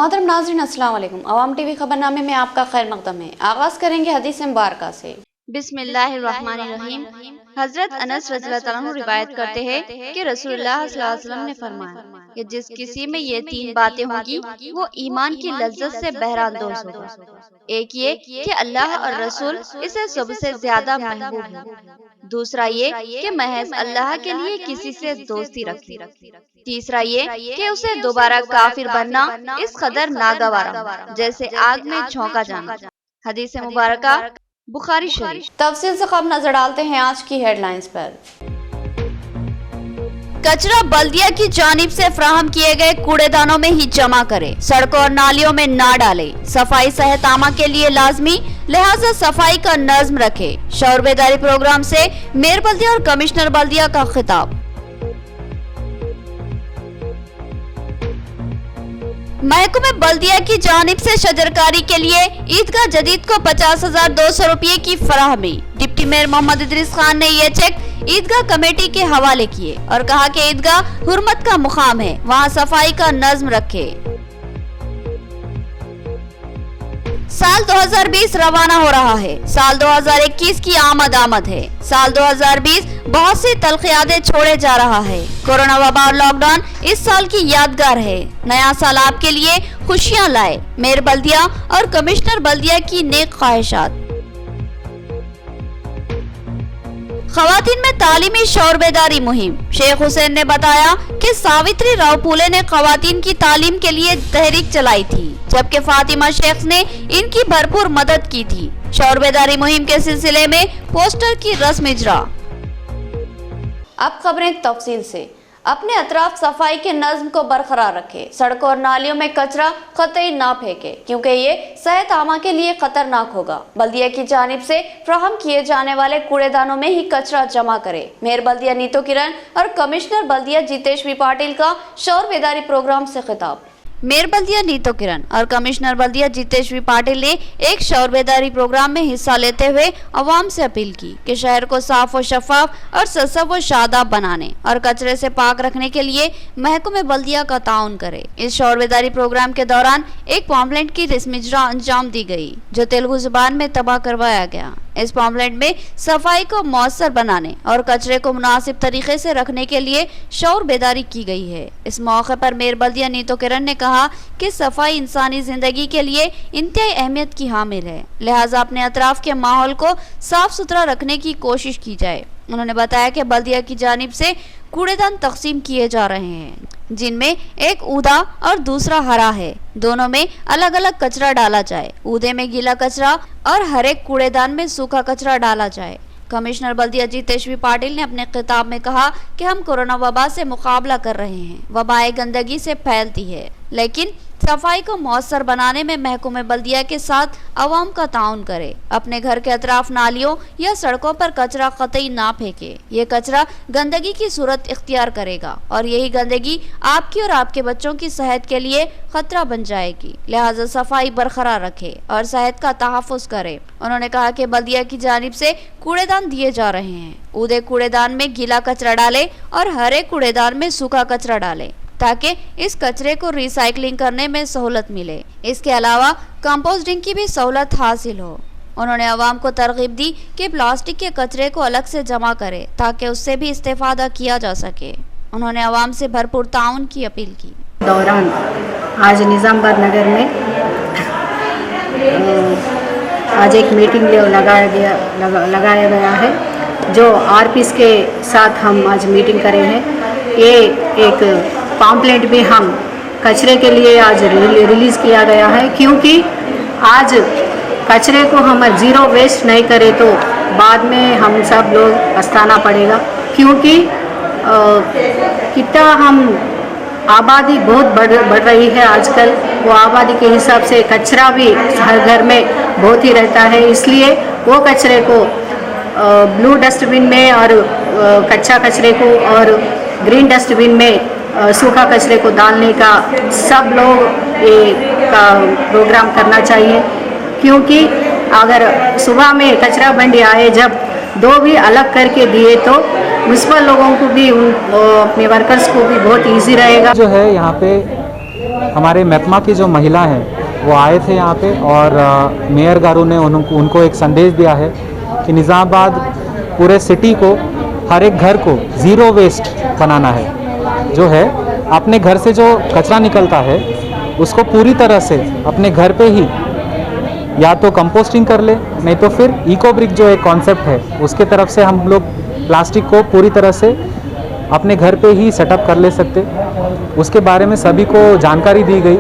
मोहतरम नाज़रीन अस्सलाम वालेकुम। अवाम टीवी खबरनामे में आपका खैर मकदम है। आगाज करेंगे हदीस मुबारका से। बिस्मिल्लाहिर्रहमानिर्रहीम। हजरत अनस रज़ियल्लाहु अन्हु रिवायत करते हैं कि रसूलुल्लाह सल्लल्लाहु अलैहि वसल्लम ने फरमाया कि जिस किसी में ये तीन बातें होंगी वो ईमान की लज्जत से बहरांदोज होगा। एक ये कि अल्लाह और रसूल इसे सबसे ज्यादा महबूब है। दूसरा ये कि महज अल्लाह के लिए किसी से दोस्ती रखे। तीसरा ये कि उसे दोबारा काफिर बनना इस कदर नागवारा हो जैसे आग में झोंका जाना। हदीस मुबारका बुखारी शरीफ। तफसील से खबर नजर डालते हैं आज की हेडलाइंस पर। कचरा बल्दिया की जानिब से फ्राहम किए गए कूड़ेदानों में ही जमा करें, सड़कों और नालियों में ना डालें। सफाई सेहत आमा के लिए लाजमी, लिहाजा सफाई का नज्म रखें। शौर बेदारी प्रोग्राम से मेयर बल्दिया और कमिश्नर बल्दिया का खिताब। महकमे बल्दिया की जानिब से शजरकारी के लिए ईदगाह जदीद को 50,200 रुपये की फराहमी। डिप्टी मेयर मोहम्मद इदरीस खान ने ये चेक ईदगाह कमेटी के हवाले किए और कहा कि ईदगाह हुर्मत का मुकाम है, वहाँ सफाई का नज्म रखे। साल 2020 रवाना हो रहा है। साल 2021 की आमद है। साल 2020 बहुत सी तलखियातें छोड़े जा रहा है। कोरोना वबा और लॉकडाउन इस साल की यादगार है। नया साल आपके लिए खुशियां लाए। मेयर बल्दिया और कमिश्नर बल्दिया की नेक ख्वाहिशात। खवातीन में तालीमी शौर बेदारी मुहिम। शेख हुसैन ने बताया कि सावित्री राव फूले ने खवातीन की तालीम के लिए तहरीक चलाई थी, जबकि फातिमा शेख ने इनकी भरपूर मदद की थी। शौर बेदारी मुहिम के सिलसिले में पोस्टर की रस्म इजरा। अब खबरें तफसील से। अपने अतराफ सफाई के नज्म को बरकरार रखें। सड़कों और नालियों में कचरा कतई ना फेंके, क्योंकि ये सेहत आमा के लिए खतरनाक होगा। बल्दिया की जानिब से फ्राहम किए जाने वाले कूड़ेदानों में ही कचरा जमा करे। मेयर बल्दिया नीतो किरण और कमिश्नर बल्दिया जितेश्वी पाटिल का शौर बेदारी प्रोग्राम से खिताब। मेयर बल्दिया नीतो किरण और कमिश्नर बल्दिया जितेश्वी पाटिल ने एक शौर बेदारी प्रोग्राम में हिस्सा लेते हुए अवाम से अपील की कि शहर को साफ और शफाफ और सजब व शादाब बनाने और कचरे से पाक रखने के लिए महकमे बल्दिया का ताउन करे। इस शौर बेदारी प्रोग्राम के दौरान एक पॉम्पलेट की रस्म इजरा अंजाम दी गई, जो तेलुगु जुबान में तबाह करवाया गया। इस पॉम्पलेट में सफाई को मौसर बनाने और कचरे को मुनासिब तरीके से रखने के लिए शौर बेदारी की गई है। इस मौके पर मेयर बल्दिया नीतो किरण ने कहा कि सफाई इंसानी जिंदगी के लिए इंतहाई अहमियत की हामिल है, लिहाजा अपने अतराफ के माहौल को साफ सुथरा रखने की कोशिश की जाए। उन्होंने बताया कि बल्दिया की जानिब से कूड़ेदान तकसीम किए जा रहे हैं, जिनमें एक ऊदा और दूसरा हरा है। दोनों में अलग अलग कचरा डाला जाए। ऊदे में गीला कचरा और हर एक कूड़ेदान में सूखा कचरा डाला जाए। कमिश्नर बल्दिया जितेश्वी पाटिल ने अपने खिताब में कहा कि हम कोरोना वबा से मुकाबला कर रहे हैं। वबाएं गंदगी से फैलती है, लेकिन सफाई को मौसर बनाने में महकमे बल्दिया के साथ अवाम का ताउन करे। अपने घर के अतराफ नालियों या सड़कों पर कचरा कतई ना फेंके। ये कचरा गंदगी की सूरत इख्तियार करेगा और यही गंदगी आपकी और आपके बच्चों की सेहत के लिए खतरा बन जाएगी। लिहाजा सफाई बरकरार रखे और सेहत का तहफ़्फ़ुज़ करे। उन्होंने कहा कि बल्दिया की जानिब से कूड़ेदान दिए जा रहे हैं। ऊदे कूड़ेदान में गीला कचरा डाले और हरे कूड़ेदान में सूखा कचरा डाले, ताकि इस कचरे को रिसाइकलिंग करने में सहूलत मिले। इसके अलावा कंपोस्टिंग की भी सहूलत हासिल हो। उन्होंने अवाम को तरगीब दी कि प्लास्टिक के कचरे को अलग से जमा करे, ताकि उससे भी इस्तेफादा किया जा सके। उन्होंने अवाम से भरपूर ताउन की अपील की। दौरान आज निज़ामबाद नगर में आज एक मीटिंग लगाया गया है, जो आरपीएस के साथ हम आज मीटिंग करे हैं। ये एक पॉम्पलेट भी हम कचरे के लिए आज रिलीज़ किया गया है, क्योंकि आज कचरे को हम ज़ीरो वेस्ट नहीं करें तो बाद में हम सब लोग पछताना पड़ेगा। क्योंकि कितना हम आबादी बहुत बढ़ रही है आजकल, वो आबादी के हिसाब से कचरा भी हर घर में बहुत ही रहता है। इसलिए वो कचरे को ब्लू डस्टबिन में और कच्चा कचरे को और ग्रीन डस्टबिन में सूखा कचरे को डालने का सब लोग ये का प्रोग्राम करना चाहिए। क्योंकि अगर सुबह में कचरा बंडी आए, जब दो भी अलग करके दिए तो म्युनिसिपल लोगों को भी अपने वर्कर्स को भी बहुत इजी रहेगा। जो है यहाँ पे हमारे मेपमा की जो महिला हैं वो आए थे यहाँ पे और मेयर गारू ने उनको एक संदेश दिया है कि निज़ामाबाद पूरे सिटी को, हर एक घर को ज़ीरो वेस्ट बनाना है। जो है अपने घर से जो कचरा निकलता है उसको पूरी तरह से अपने घर पे ही या तो कंपोस्टिंग कर ले, नहीं तो फिर इको ब्रिक जो एक कॉन्सेप्ट है उसके तरफ से हम लोग प्लास्टिक को पूरी तरह से अपने घर पे ही सेटअप कर ले सकते। उसके बारे में सभी को जानकारी दी गई।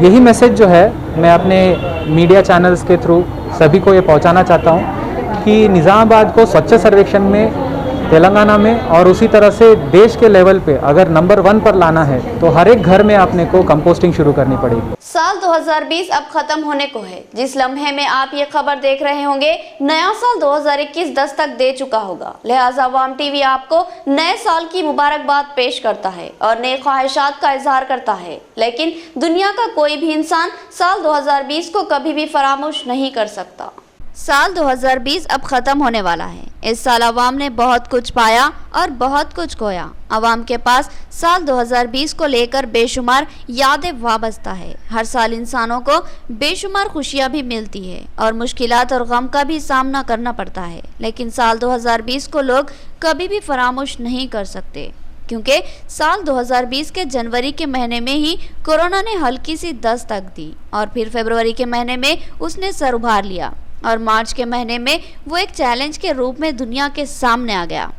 यही मैसेज जो है मैं अपने मीडिया चैनल्स के थ्रू सभी को ये पहुंचाना चाहता हूं कि निज़ामाबाद को स्वच्छ सर्वेक्षण में तेलंगाना में और उसी तरह से देश के लेवल पे अगर नंबर 1 पर लाना है तो हर एक घर में आपने को कंपोस्टिंग शुरू करनी पड़ेगी। साल 2020 अब खत्म होने को है। जिस लम्हे में आप ये खबर देख रहे होंगे, नया साल 2021 दस्तक दे चुका होगा। लिहाजा अवाम टीवी आपको नए साल की मुबारकबाद पेश करता है और नए ख्वाहिशात का इजहार करता है। लेकिन दुनिया का कोई भी इंसान साल 2020 को कभी भी फरामोश नहीं कर सकता। साल 2020 अब ख़त्म होने वाला है। इस साल अवाम ने बहुत कुछ पाया और बहुत कुछ खोया। अवाम के पास साल 2020 को लेकर बेशुमार यादें वाबस्ता है। हर साल इंसानों को बेशुमार खुशियां भी मिलती है और मुश्किलात और गम का भी सामना करना पड़ता है। लेकिन साल 2020 को लोग कभी भी फरामोश नहीं कर सकते, क्योंकि साल 2020 के जनवरी के महीने में ही कोरोना ने हल्की सी दस्तक दी और फिर फरवरी के महीने में उसने सर उभार लिया और मार्च के महीने में वो एक चैलेंज के रूप में दुनिया के सामने आ गया।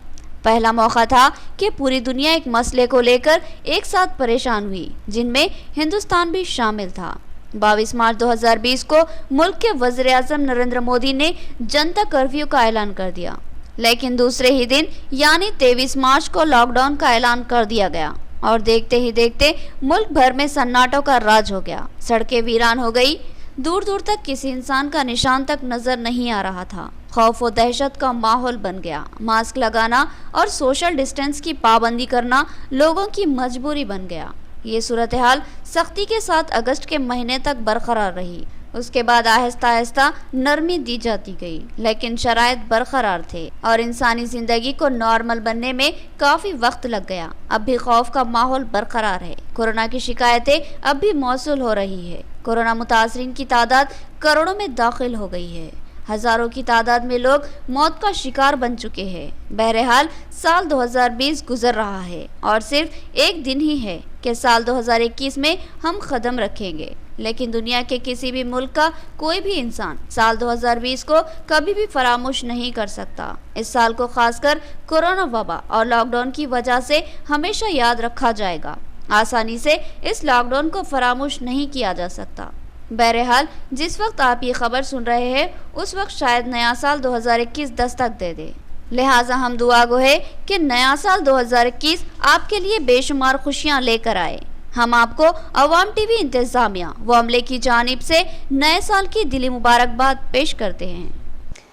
पहला मौका था कि पूरी दुनिया एक मसले को लेकर एक साथ परेशान हुई, जिनमें हिंदुस्तान भी शामिल था। 22 मार्च 2020 को मुल्क के वज़ीर-ए-आज़म नरेंद्र मोदी ने जनता कर्फ्यू का ऐलान कर दिया, लेकिन दूसरे ही दिन यानी 23 मार्च को लॉकडाउन का ऐलान कर दिया गया और देखते ही देखते मुल्क भर में सन्नाटों का राज हो गया। सड़कें वीरान हो गई, दूर दूर तक किसी इंसान का निशान तक नजर नहीं आ रहा था। खौफ और दहशत का माहौल बन गया। मास्क लगाना और सोशल डिस्टेंस की पाबंदी करना लोगों की मजबूरी बन गया। ये सूरत हाल सख्ती के साथ अगस्त के महीने तक बरकरार रही। उसके बाद आहिस्ता आहिस्ता नरमी दी जाती गई, लेकिन शराइत बरकरार थे और इंसानी जिंदगी को नॉर्मल बनने में काफ़ी वक्त लग गया। अब भी खौफ का माहौल बरकरार है। कोरोना की शिकायतें अब भी मौसूल हो रही है। कोरोना मुतासरीन की तादाद करोड़ों में दाखिल हो गई है। हजारों की तादाद में लोग मौत का शिकार बन चुके हैं। बहरहाल साल 2020 गुजर रहा है और सिर्फ एक दिन ही है कि साल 2021 में हम कदम रखेंगे। लेकिन दुनिया के किसी भी मुल्क का कोई भी इंसान साल 2020 को कभी भी फरामोश नहीं कर सकता। इस साल को खासकर कोरोना वबा और लॉकडाउन की वजह से हमेशा याद रखा जाएगा। आसानी से इस लॉकडाउन को फरामोश नहीं किया जा सकता। बहरहाल जिस वक्त आप ये खबर सुन रहे हैं उस वक्त शायद नया साल 2021 दस्तक दे दे। लिहाजा हम दुआ गो है कि नया साल 2021 आपके लिए बेशुमार खुशियां लेकर आए। हम आपको अवाम टीवी इंतजामिया व अमले की जानिब से नए साल की दिली मुबारकबाद पेश करते हैं।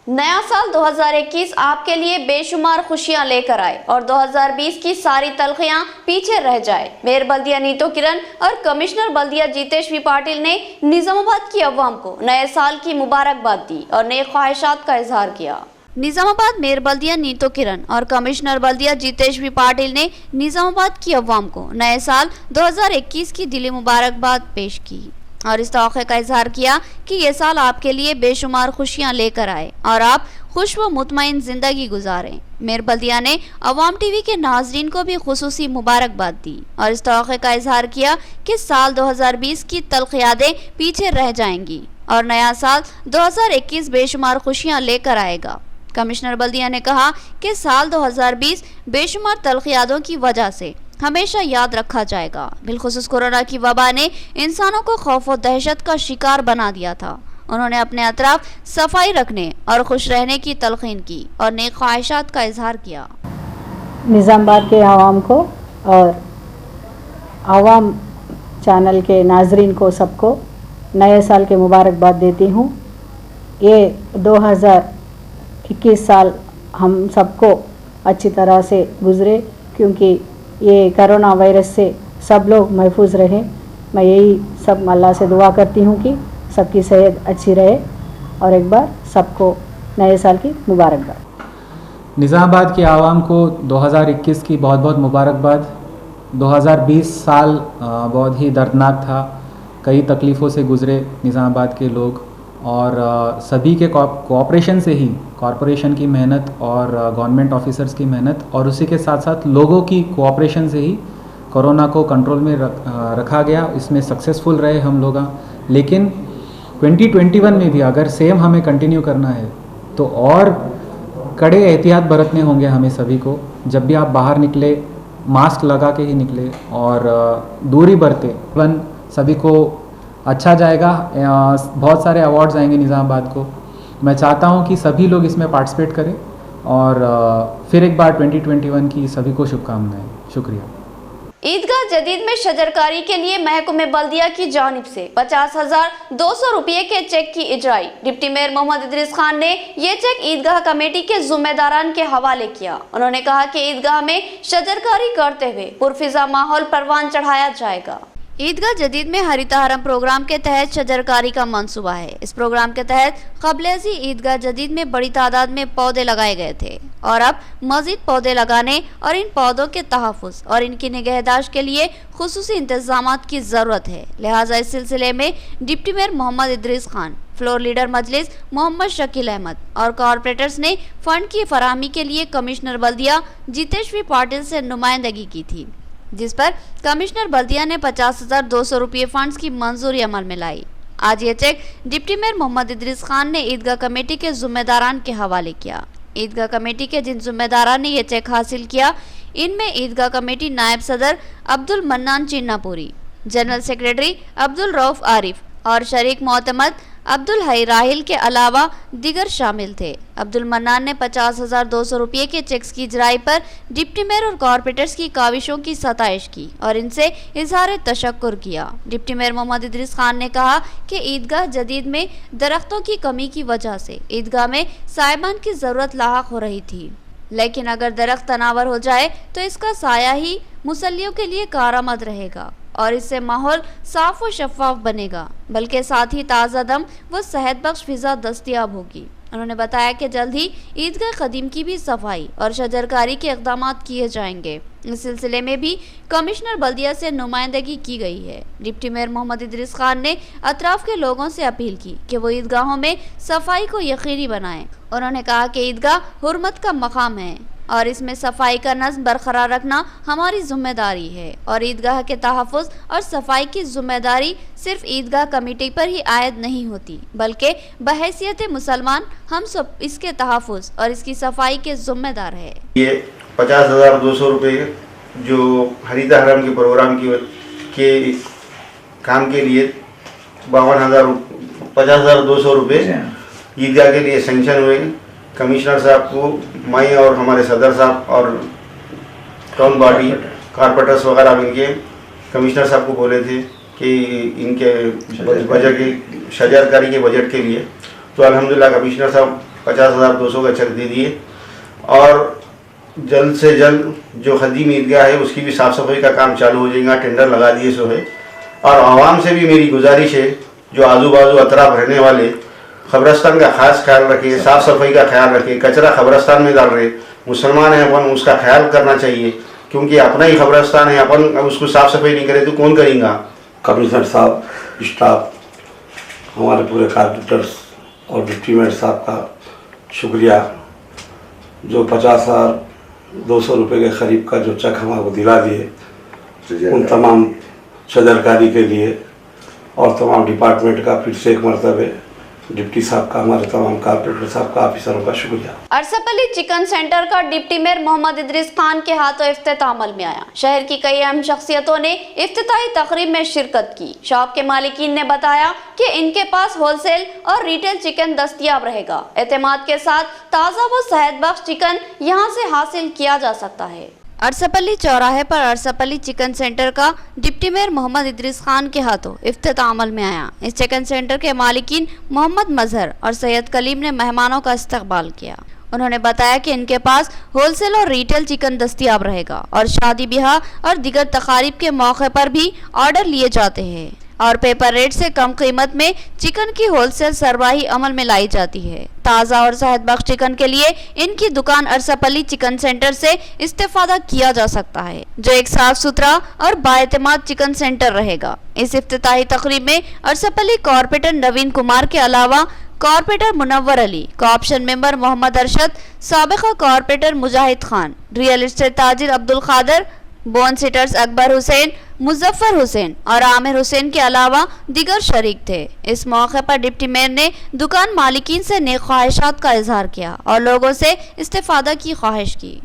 नया साल 2021 आपके लिए बेशुमार खुशियां लेकर आए और 2020 की सारी तलखियां पीछे रह जाए। मेयर बल्दिया नीतो किरण और कमिश्नर बल्दिया जितेश पाटिल ने निजामाबाद की अवाम को नए साल की मुबारकबाद दी और नए ख्वाहिशात का इजहार किया। निजामाबाद मेयर बल्दिया नीतो किरण और कमिश्नर बल्दिया जितेश पाटिल ने निजामाबाद की अवाम को नए साल 2021 की दिली मुबारकबाद पेश की और इस तौक़े का इजहार किया कि ये साल आपके लिए बेशुमार खुशियां लेकर आए और आप खुश व मुतमईन जिंदगी गुजारें। मेयर बल्दिया ने अवाम टीवी के नाजरीन को भी खुसूसी मुबारकबाद दी और इस तौक़े का इजहार किया कि साल 2020 की तल्ख़ यादें पीछे रह जाएंगी और नया साल 2021 बेशुमार खुशियां लेकर आएगा। कमिश्नर बल्दिया ने कहा कि साल 2020 बेशुमार तल्ख़ यादों की वजह से हमेशा याद रखा जाएगा। बिलखुसूस कोरोना की वबा ने इंसानों को खौफ और दहशत का शिकार बना दिया था। उन्होंने अपने अतराफ सफाई रखने और खुश रहने की तलकीन की और नेक ख्वाहिशात का इजहार किया। निज़ामाबाद के आवाम को और आवाम चैनल के नाजरीन को सबको नए साल के मुबारकबाद देती हूँ। ये 2021 साल हम सबको अच्छी तरह से गुजरे, क्योंकि ये कोरोना वायरस से सब लोग महफूज रहें। मैं यही सब अल्लाह से दुआ करती हूँ कि सबकी सेहत अच्छी रहे और एक बार सबको नए साल की मुबारकबाद। निज़ामाबाद के आवाम को 2021 की बहुत बहुत मुबारकबाद। 2020 साल बहुत ही दर्दनाक था। कई तकलीफ़ों से गुज़रे निज़ामाबाद के लोग और सभी के कोऑपरेशन से ही, कॉरपोरेशन की मेहनत और गवर्नमेंट ऑफिसर्स की मेहनत और उसी के साथ साथ लोगों की कोऑपरेशन से ही कोरोना को कंट्रोल में रखा गया। इसमें सक्सेसफुल रहे हम लोग। लेकिन 2021 में भी अगर सेम हमें कंटिन्यू करना है तो और कड़े एहतियात बरतने होंगे हमें सभी को। जब भी आप बाहर निकले मास्क लगा के ही निकले और दूरी बरते। इवन सभी को अच्छा जाएगा। बहुत सारे अवार्ड्स आएंगे निज़ामाबाद को। मैं चाहता हूं कि सभी लोग इसमें पार्टिसिपेट करें और फिर एक बार 2021 की सभी को शुभकामनाएं। शुक्रिया। ईदगाह जदीद में शजरकारी के लिए महकमे बल्दिया की जानिब से 50,200 रुपये के चेक की इजराई। डिप्टी मेयर मोहम्मद इदरीस खान ने ये चेक ईदगाह कमेटी के जिम्मेदारान के हवाले किया। उन्होंने कहा कि ईदगाह में शजरकारी करते हुए पुरफिजा माहौल परवान चढ़ाया जाएगा। ईदगाह जदीद में हरिता हरम प्रोग्राम के तहत शजरकारी का मंसूबा है। इस प्रोग्राम के तहत क़ब्ल-ए-ज़ी ईदगाह जदीद में बड़ी तादाद में पौधे लगाए गए थे और अब मजीद पौधे लगाने और इन पौधों के तहफ़्फ़ुज़ और इनकी निगहदाश्त के लिए खुसूसी इंतज़ामात की ज़रूरत है। लिहाजा इस सिलसिले में deputy mayor Mohammad Idris Khan, floor leader Majlis Mohammad Shakeel Ahmed और कॉरपोरेटर्स ने फंड की फराहमी के लिए कमिश्नर बल्दिया जितेश्वी पाटिल से नुमाइंदगी की थी, जिस पर कमिश्नर बल्दिया ने 50,200 रुपये फंड्स की मंजूरी अमल में लाई। आज ये cheque deputy mayor Mohammad Idris Khan ने ईदगाह कमेटी के जिम्मेदारान के हवाले किया। ईदगाह कमेटी के जिन जिम्मेदारान ने ये चेक हासिल किया, इनमें ईदगाह कमेटी नायब सदर अब्दुल मन्नान चिन्नापुरी, जनरल सेक्रेटरी अब्दुल रऊफ आरिफ और शरीक मोतमद अब्दुल हई राहिल के अलावा दीगर शामिल थे। अब्दुल मन्नान ने 50,200 रुपये के चेक्स की इजराई पर डिप्टी मेयर और कॉरपोरेटर्स की काविशों की सताइश की और इनसे इजहार तशक्कुर किया। डिप्टी मेयर मोहम्मद इदरीस खान ने कहा कि ईदगाह जदीद में दरख्तों की कमी की वजह से ईदगाह में सायबान की ज़रूरत लाहक हो रही थी, लेकिन अगर दरख्त तनावर हो जाए तो इसका साया ही मुसल्लियों के लिए कारआमद रहेगा और इससे माहौल साफ व शफाफ बनेगा, बल्कि साथ ही ताज़ा दम व सेहत बख्श फिजा दस्तयाब होगी। उन्होंने बताया कि जल्द ही ईदगाह कदीम की भी सफाई और शजरकारी के इक़दाम किए जाएंगे। इस सिलसिले में भी कमिश्नर बल्दिया से नुमाइंदगी की गई है। डिप्टी मेयर मोहम्मद इदरीस खान ने अतराफ के लोगों से अपील की कि वो ईदगाहों में सफाई को यकीनी बनाएं। उन्होंने कहा कि ईदगाह हुर्मत का मकाम है और इसमें सफाई का नज़्म बरकरार रखना हमारी जिम्मेदारी है और ईदगाह के तहफ़्फ़ुज़ और सफाई की जिम्मेदारी सिर्फ ईदगाह कमेटी पर ही आयद नहीं होती, बल्कि बहैसियत मुसलमान हम सब इसके तहफ़्फ़ुज़ और इसकी सफाई के जिम्मेदार है। ये 50,200 रुपये जो हरिता हरम के प्रोग्राम के काम के लिए 50,200 रुपये ईदगाह के लिए सेंक्शन हुए। कमिश्नर साहब को, मैं और हमारे सदर साहब और टाउन बॉडी कॉरपोरेटर्स वगैरह इनके कमिश्नर साहब को बोले थे कि इनके बजट के शजरकारी के बजट के लिए, तो अल्हम्दुलिल्लाह कमिश्नर साहब 50,200 का चेक दे दिए और जल्द से जल्द जो खदीम ईदगाह है उसकी भी साफ़ सफाई का काम चालू हो जाएगा। टेंडर लगा दिए सो है। और आवाम से भी मेरी गुजारिश है जो आजू बाजू अतराफ रहने वाले खबरस्तान का खास ख्याल रखें, साफ़ सफाई का ख्याल रखें। कचरा खबरस्तान में डाल रहे, मुसलमान हैं अपन, उसका ख्याल करना चाहिए क्योंकि अपना ही खबरस्तान है। अपन उसको साफ़ सफाई नहीं करे तो कौन करेगा। कमिश्नर साहब, स्टाफ, हमारे पूरे कॉर्पोरेटर्स और डिप्टी मेयर साहब का शुक्रिया जो 50,200 रुपये के करीब का जो चेक हमारे दिला दिए उन तमाम शजरकारी के लिए और तमाम डिपार्टमेंट का फिर से एक मरतबे डिप्टी साहब का, हमारे तमाम कॉर्पोरेटर साहब का, ऑफिसरों का शुक्रिया। अरसपल्ली चिकन सेंटर का डिप्टी मेयर मोहम्मद इदरीस खान के हाथों इफ्तिताह अमल में आया। शहर की कई अहम शख्सियतों ने इफ्तिताही तकरीब में शिरकत की। शॉप के मालिकीन ने बताया कि इनके पास होलसेल और रिटेल चिकन दस्तयाब रहेगा। एतमाद के साथ ताज़ा व सेहत बख्श चिकन यहाँ से हासिल किया जा सकता है। अरसपल्ली चौराहे पर अरसपल्ली चिकन सेंटर का डिप्टी मेयर मोहम्मद इदरीस खान के हाथों इफ्तिताह अमल में आया। इस चिकन सेंटर के मालिकीन मोहम्मद मजहर और सैयद कलीम ने मेहमानों का इस्तकबाल किया। उन्होंने बताया कि इनके पास होलसेल और रिटेल चिकन दस्तयाब रहेगा और शादी ब्याह और दीगर तकारीब के मौके पर भी ऑर्डर लिए जाते हैं। और पेपर रेट से कम कीमत में चिकन की होलसेल सरबराही अमल में लाई जाती है। ताज़ा और सेहतबख्श चिकन के लिए इनकी दुकान अरसापल्ली चिकन सेंटर से इस्तेफादा किया जा सकता है, जो एक साफ सुथरा और बाएतमाद चिकन सेंटर रहेगा। इस इफ्तिताही तकरीब में अरसापल्ली कॉर्पोरेटर नवीन कुमार के अलावा corporator Munawwar Ali, cooption member Mohammad Arshad, साबिका corporator Mujahid Khan, real estate ताजिर अब्दुल खादर, बोन सिटर्स अकबर हुसैन, मुजफ्फर हुसैन और आमिर हुसैन के अलावा दीगर शरीक थे। इस मौके पर डिप्टी मेयर ने दुकान मालिकीन से नेक ख्वाहिशात का इजहार किया और लोगों से इस्तेफादा की ख्वाहिश की।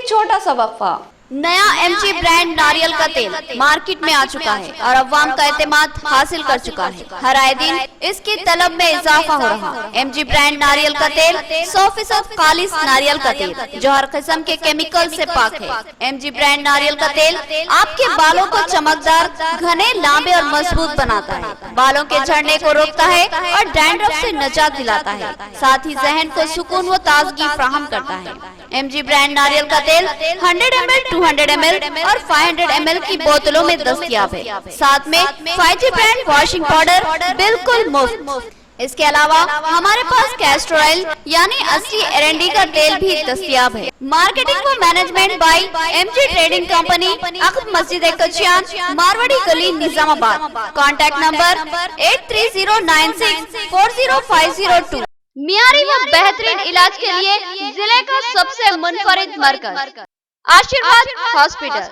छोटा सा वक्फा। नया एमजी ब्रांड नारियल का तेल मार्केट में आ चुका है और अवाम का एतमाद हासिल कर चुका है। हर आए दिन इसकी तलब में इजाफा हो रहा है। एमजी ब्रांड नारियल का तेल 100% खालिस नारियल का तेल जो हर किस्म के केमिकल से पाक है। एमजी ब्रांड नारियल का तेल आपके बालों को चमकदार, घने, लंबे और मजबूत बनाता है, बालों के झड़ने को रोकता है और डैंड्रफ से निजात दिलाता है, साथ ही जहन को सुकून व ताजगी फराहम करता है। एमजी ब्रांड नारियल का तेल 100 ml, 200 ml और 500 ml की बोतलों में दस्तयाब है। साथ में 5G ब्रांड वॉशिंग पाउडर बिल्कुल मुफ्त। इसके अलावा हमारे पास कैस्टर ऑयल यानी असली एरंडी का तेल भी दस्तयाब है। मार्केटिंग व management by MG trading company, अकब मस्जिद कचियान, मारवाड़ी गली, निजामाबाद। Contact number 8309640502। मियारी व बेहतरीन इलाज के लिए जिले का सबसे मुनफरिद मरकज आशीर्वाद हॉस्पिटल।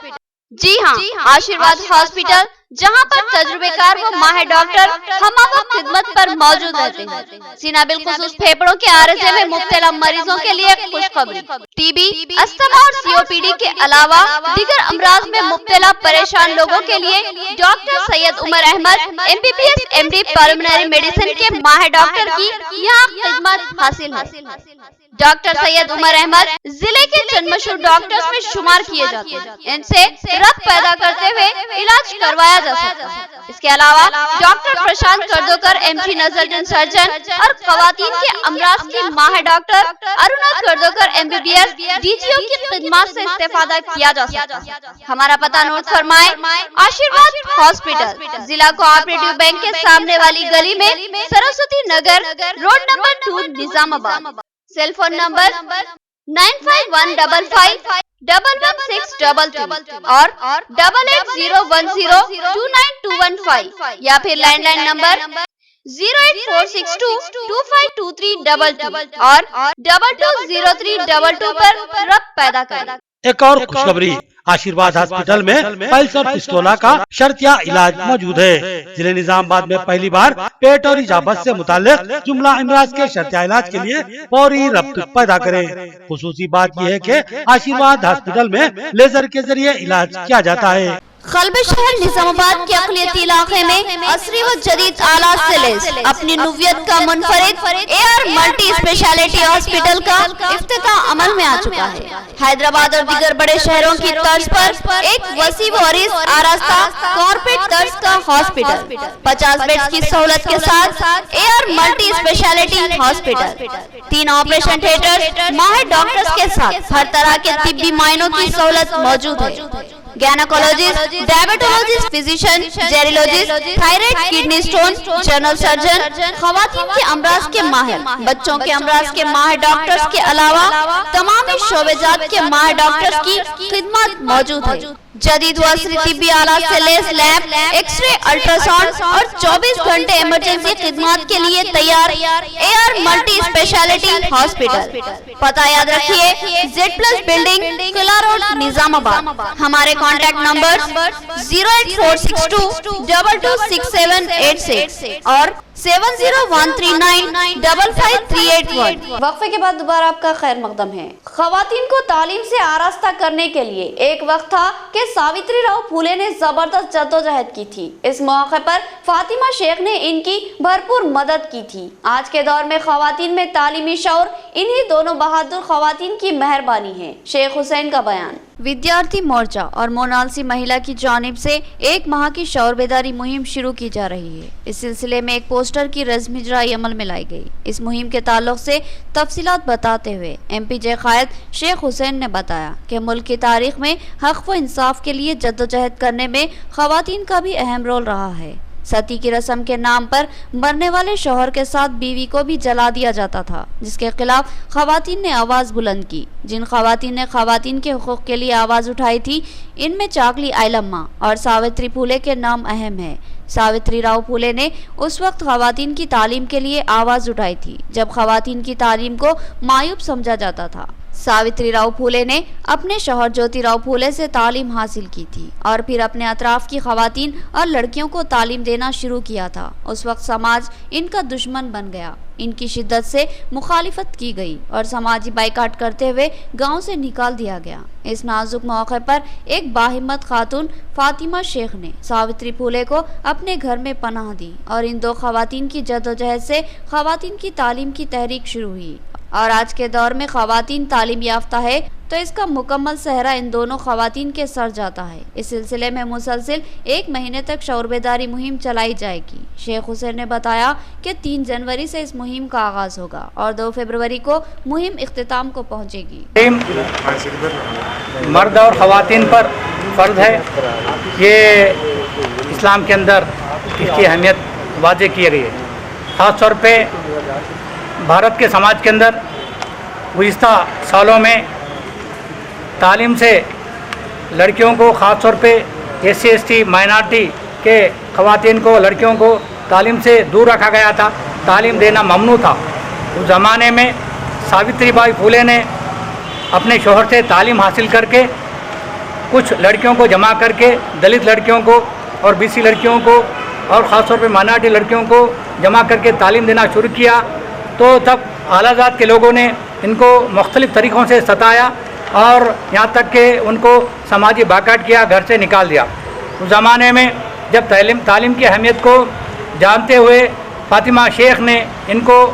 जी हाँ, आशीर्वाद हॉस्पिटल, जहाँ पर तजुर्बेकार व माहिर डॉक्टर हमवक्त खिदमत पर मौजूद रहते हैं। सीना बिलखुसूस फेफड़ों के आरज़े में मुब्तला मरीजों के लिए खुशखबरी। टीबी, अस्थमा और सीओपीडी के अलावा दीगर अमराज में मुब्तला परेशान लोगों के लिए doctor Syed Umar Ahmed MBBS MD pulmonary medicine के माहिर डॉक्टर की यहाँ खिदमत हासिल है। डॉक्टर सैयद उमर अहमद जिले के चंद मशहूर डॉक्टर्स में शुमार किए जाते हैं। इनसे रक्त पैदा करते हुए इलाज करवाया जा सकता है। इसके अलावा डॉक्टर प्रशांत कर्दोकर MG नजरजन सर्जन और खवातीन के अमराज की माहिर डॉक्टर अरुणा कर्दोकर MBBS DGO की खिदमत से इस्तेफादा किया जा सकता है। हमारा पता नोट फरमाए, आशीर्वाद हॉस्पिटल, जिला कोऑपरेटिव बैंक के सामने वाली गली में, Saraswati Nagar road number 2, Nizamabad. Cell phone number 9515511622 और 8801029215 या फिर लैंडलाइन नंबर 08462252322 और 220322 पर रक्त पैदा करें। एक और खुशखबरी, आशीर्वाद हॉस्पिटल में पल्स और पिस्टोला का शर्तिया इलाज मौजूद है। जिले निजामाबाद में पहली बार पेट और इजाफत से मुताल्लिक जुमला अमराज के शर्तिया इलाज के लिए फौरी रब्त पैदा करें। खुसूसी बात यह है कि आशीर्वाद हॉस्पिटल में लेजर के जरिए इलाज किया जाता है। खलबे शहर निजामाबाद के अक़लियती इलाके में असरी व जदीद आलात से लैस अपनी नुवियत का मुनफरिद AR मल्टी स्पेशलिटी हॉस्पिटल का इफ्तिताह अमल में आ चुका है। हैदराबाद और दीगर बड़े शहरों की तर्ज पर एक वसी व अरीज आरास्ता कॉर्पोरेट तर्ज का हॉस्पिटल, 50 बेड्स की सहूलत के साथ AR multi speciality hospital, 3 operation theatre, माहिर डॉक्टर्स के साथ हर तरह के तिब्बी मायनों की सहूलत मौजूद है। गैनोकोलॉजिस्ट, डायबिटोलॉजिस्ट, फिजिशियन, जेरियोलॉजिस्ट, thyroid, kidney stone, general surgeon, खवातीन के अमराज के माहिर, बच्चों के अमराज के माहिर डॉक्टर्स के अलावा तमाम शोबेजात के माहिर डॉक्टर्स की खिदमत मौजूद है। जदीद व असरी तिब्बी आलात से लैस लैब, एक्सरे, अल्ट्रासाउंड और 24 घंटे इमरजेंसी खिदमत के लिए तैयार AR मल्टी स्पेशलिटी हॉस्पिटल। पता याद रखिए, Z+ बिल्डिंग, किला रोड, निजामाबाद। हमारे कॉन्टैक्ट नंबर 08462226786 और 7013955381। वक्फे के बाद दोबारा आपका खैर मकदम है। खवातीन को तालीम से आरास्ता करने के लिए एक वक्त था कि सावित्री राव फूले ने जबरदस्त जद्दोजहद की थी। इस मौके पर फातिमा शेख ने इनकी भरपूर मदद की थी। आज के दौर में खवातीन में तालीमी शौर इन्हीं दोनों बहादुर खवातीन की मेहरबानी है। शेख हुसैन का बयान। विद्यार्थी मोर्चा और मोनालसी महिला की जानिब से 1 माह की शौर बेदारी मुहिम शुरू की जा रही है। इस सिलसिले में एक पोस्टर की रस्म इजराई अमल में लाई गई। इस मुहिम के ताल्लुक से तफसीलात बताते हुए MP जे कायद शेख हुसैन ने बताया कि मुल्क की तारीख में हक व इंसाफ के लिए जद्दोजहद करने में खवातीन का भी अहम रोल रहा है। सती की रस्म के नाम पर मरने वाले शौहर के साथ बीवी को भी जला दिया जाता था, जिसके खिलाफ खवातीन ने आवाज़ बुलंद की। जिन खवातीन ने खवातीन के हुकूक के लिए आवाज़ उठाई थी, इनमें चाकली आइलम्मा और सावित्री फूले के नाम अहम है। सावित्री राव फूले ने उस वक्त खवातीन की तालीम के लिए आवाज़ उठाई थी जब खवातीन की तालीम को मायूब समझा जाता था। सावित्री राव फूले ने अपने शौहर ज्योतिराव फूले से तालीम हासिल की थी और फिर अपने अतराफ की खवातीन और लड़कियों को तालीम देना शुरू किया था। उस वक्त समाज इनका दुश्मन बन गया। इनकी शिद्दत से मुखालिफत की गई और समाजी बाइकाट करते हुए गांव से निकाल दिया गया। इस नाजुक मौके पर एक बाहिम्मत खातून फातिमा शेख ने सावित्री फूले को अपने घर में पनाह दी और इन 2 खवातीन की जद्दोजहद से खवातीन की तालीम की तहरीक शुरू हुई। और आज के दौर में खवातीन तालीम याफ्ता है तो इसका मुकम्मल सहरा इन दोनों खवातीन के सर जाता है। इस सिलसिले में मुसलसिल 1 महीने तक शौर बेदारी मुहिम चलाई जाएगी। शेख हुसैन ने बताया कि 3 जनवरी से इस मुहिम का आगाज होगा और 2 फरवरी को मुहिम इख्तिताम को पहुंचेगी। मर्द और खवातीन पर फ़र्ज है, ये इस्लाम के अंदर इसकी अहमियत वाज़े की गई है। ख़ास तौर पे भारत के समाज के अंदर गुज़िश्ता सालों में तालीम से लड़कियों को ख़ास तौर पे SC ST माइनॉरिटी के ख़वातीन को, लड़कियों को तालीम से दूर रखा गया था। तालीम देना ममनू था। उस ज़माने में सावित्री बाई फूले ने अपने शौहर से तालीम हासिल करके कुछ लड़कियों को जमा करके दलित लड़कियों को और BC लड़कियों को और ख़ास तौर पे माइनॉरिटी लड़कियों को जमा करके तालीम देना शुरू किया। तो तब आलाज़ात के लोगों ने इनको मुख्तलिफ़ तरीक़ों से सताया और यहाँ तक कि उनको समाजी बाकाट किया, घर से निकाल दिया। उस ज़माने में जब तालीम की अहमियत को जानते हुए फातिमा शेख ने इनको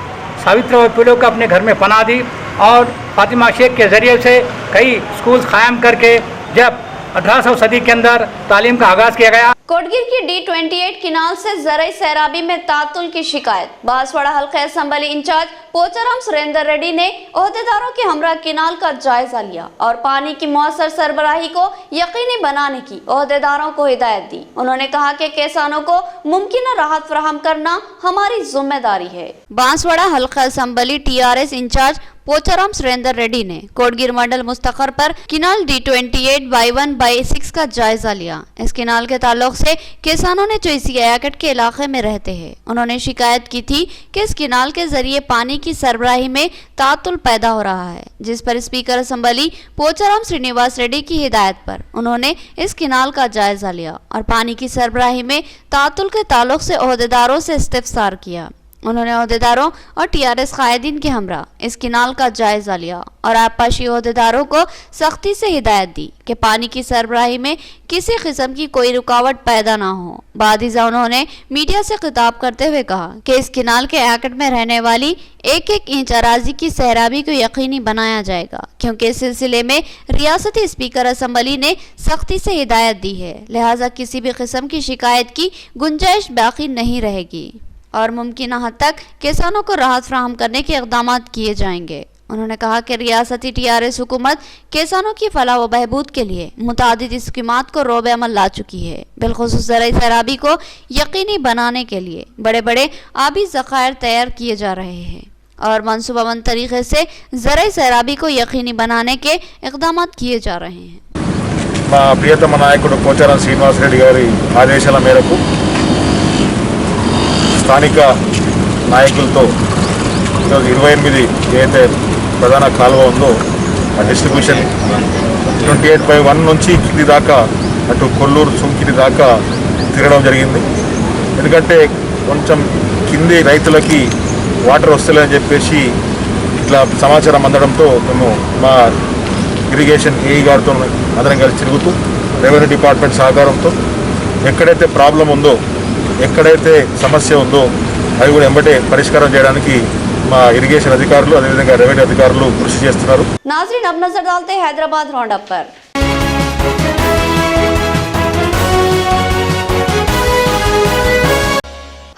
सावित्री फूले को अपने घर में पनाह दी और फातिमा शेख के ज़रिए से कई स्कूल्स कायम करके जब 1800 सदी के अंदर तालीम का आगाज़ किया गया। कोटगिर की D28 किनाल से ज़राई सैराबी में तातुल की शिकायत। बांसवाड़ा हल्का असम्बली इंचार्ज पोचाराम सुरेंद्र रेड्डी ने ओहदेदारों के हमरा किनाल का जायजा लिया और पानी की मौसर सरबराही को यकीनी बनाने की ओहदेदारों को हिदायत दी। उन्होंने कहा कि किसानों को मुमकिन राहत फराहम करना हमारी जिम्मेदारी है। बांसवाड़ा हल्का assembly TRS incharge Pocharam Surender Reddy ने कोटगिर मंडल मुस्तखर पर किनाल D28/1/6 का जायजा लिया। इस किनाल के ताल्लुक से किसानों ने जो इसी एकेट के इलाके में रहते हैं, उन्होंने शिकायत की थी कि इस किनाल के जरिए पानी की सरबराही में तातुल पैदा हो रहा है, जिस पर स्पीकर असम्बली पोचाराम श्रीनिवास रेड्डी की हिदायत पर उन्होंने इस किनाल का जायजा लिया और पानी की सरबराही में तातुल के ताल्लुक से ओहदेदारों से इस्तिफसार किया। उन्होंने ओहदेदारों और TRS कायदीन के हमरा इस किनाल का जायजा लिया और आबपाशी ओहदेदारों को सख्ती से हिदायत दी कि पानी की सरबराही में किसी किस्म की कोई रुकावट पैदा ना हो। बादिजा उन्होंने मीडिया से खिताब करते हुए कहा कि इस किनाल के एकेट में रहने वाली 1-1 इंच अराजी की सहराबी को यकीनी बनाया जाएगा, क्योंकि इस सिलसिले में रियासती स्पीकर असम्बली ने सख्ती से हिदायत दी है। लिहाजा किसी भी किस्म की शिकायत की गुंजाइश बाकी नहीं रहेगी और मुमकिन हद तक किसानों को राहत फराहम करने के इक़दाम किए जाएंगे। उन्होंने कहा कि रियासती TRS हुकूमत किसानों की फलाह व बहबूद के लिए मुतादिद स्कीमात को रोब अमल ला चुकी है। बिलखुसूस ज़राई सैराबी को यकीनी बनाने के लिए बड़े बड़े आबी ज़खायर तैयार किए जा रहे हैं और मनसूबाबंद तरीके से ज़राई सैराबी को यकीनी बनाने के इक़दाम किए जा रहे हैं। మా ప్రియతమ నాయకుడు పోచారం శ్రీనివాస్ రెడ్డి గారి ఆదేశాల మేరకు స్థానిక నాయకులతో 28 ఏదైతే ప్రధాన కాలువ ఉందో ఆ డిస్ట్రిబ్యూషన్ 28/1 నుంచి కింది దాకా అటు కొల్లూరు చుంకిని దాకా తిరగడం జరిగింది. ఎందుకంటే కొంచెం కింది రైతులకి వాటర్ వస్తలేదని చెప్పేసి ఇట్లా సమాచారం అందడంతో మేము మా ఇరిగేషన్ ఏఈ గారితో అందరం కలిసి తిరుగుతూ రెవెన్యూ డిపార్ట్మెంట్ సహకారంతో ఎక్కడైతే ప్రాబ్లం ఉందో, ఎక్కడైతే సమస్య ఉందో అవి కూడా వెంబటే పరిష్కారం చేయడానికి మా ఇరిగేషన్ అధికారులు అదేవిధంగా రెవెన్యూ అధికారులు కృషి చేస్తున్నారు। नाज़रीन, अब नजर डालते हैं हैदराबाद राउंड अप पर।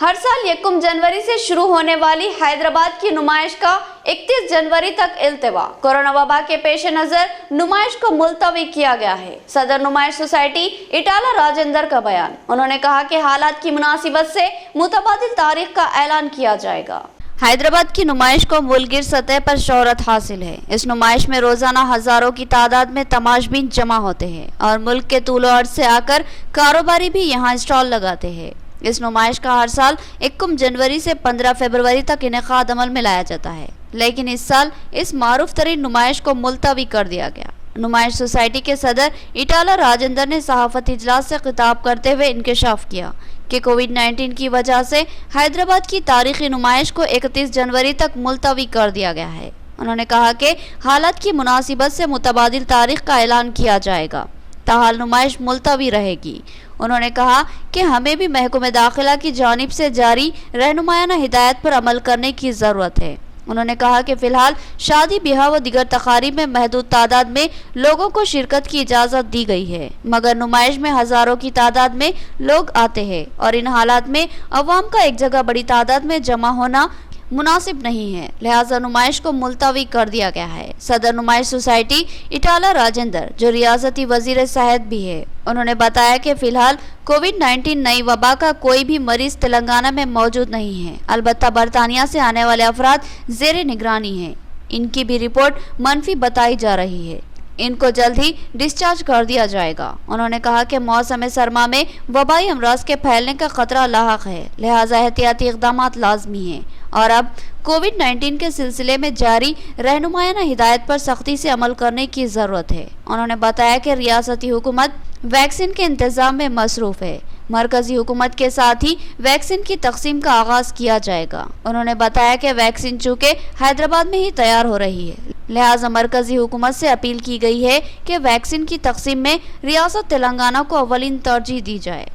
हर साल 1 जनवरी से शुरू होने वाली हैदराबाद की नुमाइश का 31 जनवरी तक इल्तिवा। कोरोना वबा के पेश नजर नुमाइश को मुलतवी किया गया है। सदर नुमाइश सोसाइटी इटाला राजेंद्र का बयान। उन्होंने कहा कि हालात की मुनासिबत से मुतबादिल तारीख का ऐलान किया जाएगा। हैदराबाद की नुमाइश को मुल्कगिर सतह पर शोहरत हासिल है। इस नुमाइश में रोजाना हजारों की तादाद में तमाशबीन जमा होते हैं और मुल्क के तूलो अर्ज से आकर कारोबारी भी यहाँ स्टॉल लगाते हैं। इस नुमाइश का हर साल 1 जनवरी से 15 फरवरी तक इनेकाद अमल में लाया जाता है, लेकिन इस साल इस मारूफ तरीन नुमाइश को मुलतवी कर दिया गया। नुमाइश सोसाइटी के सदर इटाला राजेंद्र ने सहाफती इजलास से खिताब करते हुए इंकशाफ किया कि कोविड-19 की वजह से हैदराबाद की तारीखी नुमाइश को 31 जनवरी तक मुलतवी कर दिया गया है। उन्होंने कहा कि हालात की मुनासिबत से मुतबादिल तारीख का ऐलान किया जाएगा, ताहाल नुमाइश मुलतवी रहेगी। उन्होंने कहा कि हमें भी महकमे दाखिला की जानिब से जारी रहनुमायाना हिदायत पर अमल करने की ज़रूरत है। उन्होंने कहा कि फ़िलहाल शादी ब्याह व दिगर तकारीब में महदूद तादाद में लोगों को शिरकत की इजाज़त दी गई है, मगर नुमाइश में हज़ारों की तादाद में लोग आते हैं और इन हालात में अवाम का एक जगह बड़ी तादाद में जमा होना मुनासिब नहीं है, लिहाजा नुमाइश को मुलतवी कर दिया गया है। सदर नुमाइश सोसाइटी इटाला राजेंद्र, जो रियासती वजीर सेहत भी है, उन्होंने बताया कि फ़िलहाल कोविड-19 नई वबा का कोई भी मरीज तेलंगाना में मौजूद नहीं है। अलबत्ता बरतानिया से आने वाले अफराद ज़ेरे निगरानी हैं। इनकी भी रिपोर्ट मनफी बताई जा रही है। इनको जल्द ही डिस्चार्ज कर दिया जाएगा। उन्होंने कहा कि मौसम सरमा में वबाई अमराज के फैलने का खतरा लाहक है, लिहाजा एहतियाती इक़दामात लाजमी हैं और अब कोविड-19 के सिलसिले में जारी रहनुमायाना हिदायत पर सख्ती से अमल करने की ज़रूरत है। उन्होंने बताया कि रियासती हुकूमत वैक्सीन के इंतज़ाम में मसरूफ़ है। मरकजी हुकूमत के साथ ही वैक्सीन की तकसीम का आगाज़ किया जाएगा। उन्होंने बताया कि वैक्सीन चूँकि हैदराबाद में ही तैयार हो रही है, लिहाजा मरकजी हुकूमत से अपील की गई है कि वैक्सीन की तकसीम में रियासत तेलंगाना को अव्वलीन तरजीह दी जाए।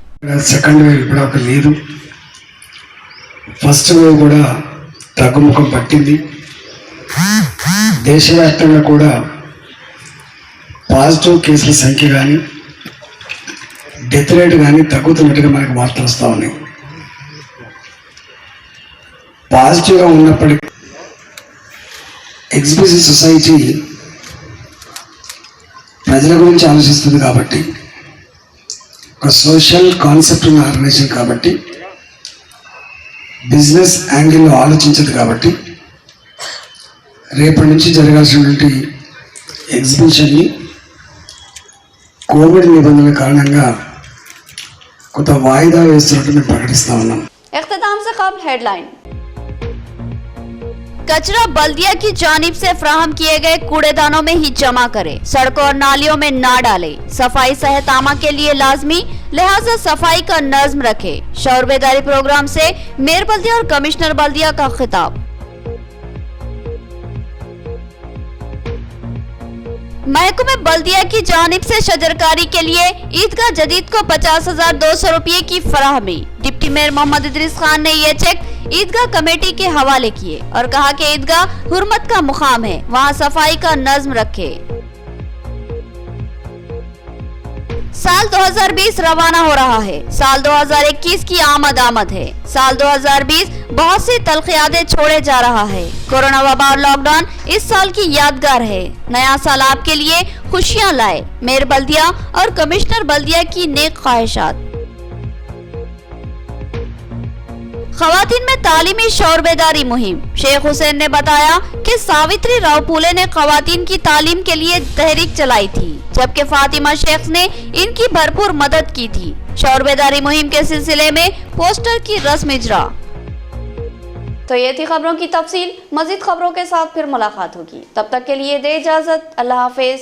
సెకండ్ వేవ్ ఇప్పుడు ఒక లేదు, ఫస్ట్ వేవ్ కూడా తగ్గుముఖం పట్టింది। దేశవ్యాప్తంగా కూడా పాజిటివ్ కేసుల సంఖ్య కానీ డెత్ రేట్ కానీ తగ్గుతున్నట్టుగా మనకు వార్తలు వస్తూ ఉన్నాయి। పాజిటివ్గా ఉన్నప్పటికీ ఎగ్జిబిషన్ సొసైటీ ప్రజల గురించి ఆలోచిస్తుంది కాబట్టి, ఒక సోషల్ కాన్సెప్ట్ ఉన్న ఆర్గనైజేషన్ కాబట్టి, బిజినెస్ యాంగిల్లో ఆలోచించదు కాబట్టి, రేపటి నుంచి జరగాల్సినటువంటి ఎగ్జిబిషన్ని కోవిడ్ నిబంధనల కారణంగా కొంత వాయిదా వేస్తున్నట్టు మేము ప్రకటిస్తా ఉన్నాం। इख्तिताम से कबल हेडलाइन। कचरा बल्दिया की जानिब से फ्राहम किए गए कूड़ेदानों में ही जमा करें, सड़कों और नालियों में ना डालें। सफाई सेहत आमा के लिए लाजमी, लिहाजा सफाई का नज्म रखें। शौर बेदारी प्रोग्राम से मेयर बल्दिया और कमिश्नर बल्दिया का खिताब। महकमे बल्दिया की जानिब से शजरकारी के लिए ईदगाह जदीद को 50,200 रुपये की फराहमी। डिप्टी मेयर मोहम्मद इदरीस खान ने ये चेक ईदगाह कमेटी के हवाले किए और कहा कि ईदगाह हुर्मत का मुकाम है, वहाँ सफाई का नज्म रखे। साल 2020 रवाना हो रहा है, साल 2021 की आमद है। साल 2020 बहुत सी तलखियादें छोड़े जा रहा है। कोरोना वबा और लॉकडाउन इस साल की यादगार है। नया साल आपके लिए खुशियां लाए। मेयर बल्दिया और कमिश्नर बल्दिया की नेक ख्वाहिशात। खवातीन में तालीमी शौर बेदारी मुहिम। शेख हुसैन ने बताया कि सावित्री राव फूले ने खवातीन की तालीम के लिए तहरीक चलाई थी, जबकि फातिमा शेख ने इनकी भरपूर मदद की थी। शौर बेदारी मुहिम के सिलसिले में पोस्टर की रस्म इजरा। तो ये थी खबरों की तफसील। मजीद खबरों के साथ फिर मुलाकात होगी, तब तक के लिए दे इजाजत। अल्लाह हाफिज।